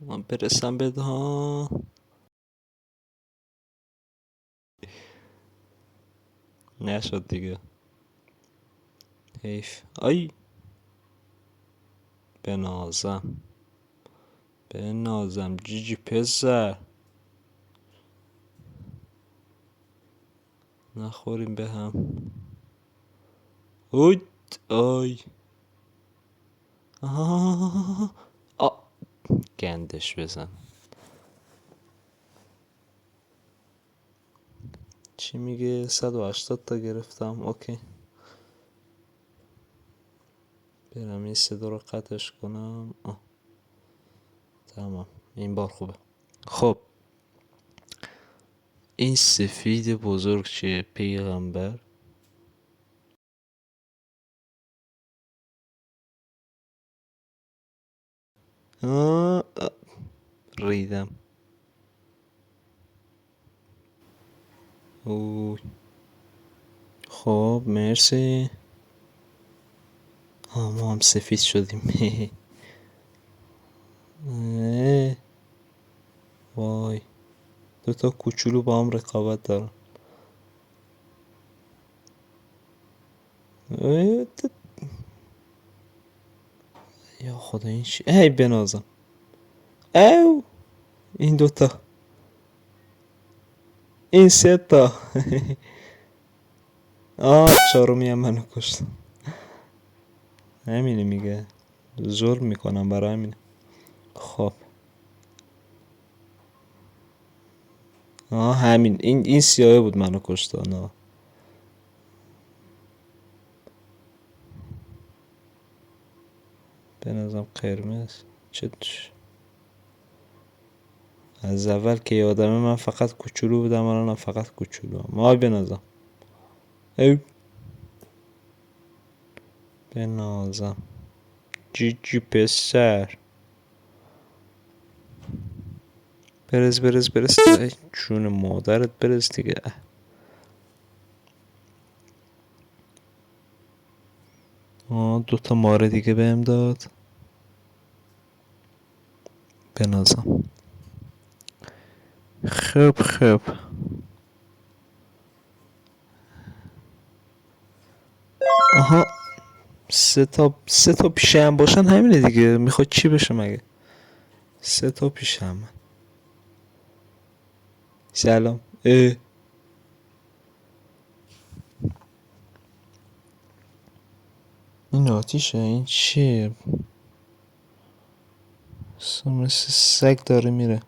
من برسم بده ها. نشد دیگه. حیف. آی بنازم بنازم جیجی پسر. نخوریم به هم. اوی آی آ گندش بزن. چی میگه؟ 180 تا گرفتم. اوکی برم این صدا رو قطعش کنم. تمام این بار خوبه. خب این سفید بزرگ چیه؟ پیغمبر. ریدم. اوی خب مرسی. ما هم سفید شدیم. وای دوتا کوچولو با هم رقابت دارن. یا خدا این چی؟ ای بنازم. او این دوتا. این سه تا. چهارمی هم منو کشت. همینه میگه ظلم میکنم برای همینه. خب همین این سیاهه بود منو کشت. نه بنازم قرمز. چه از اول که یادمه من فقط کوچولو بودم، الانم فقط کوچولو هم. آی بنازم. ای بنازم جیجی پسر. برز برز برز. ای جون مادرت برز دیگه. دوتا ماره دیگه بهم داد. بنازم. خب خب آها سه تا پیش هم باشن همینه دیگه. میخواد چی بشه مگه؟ سه تا پیش هم. سلام. این آتیشه. این چیه؟ مثل سگ داره میره.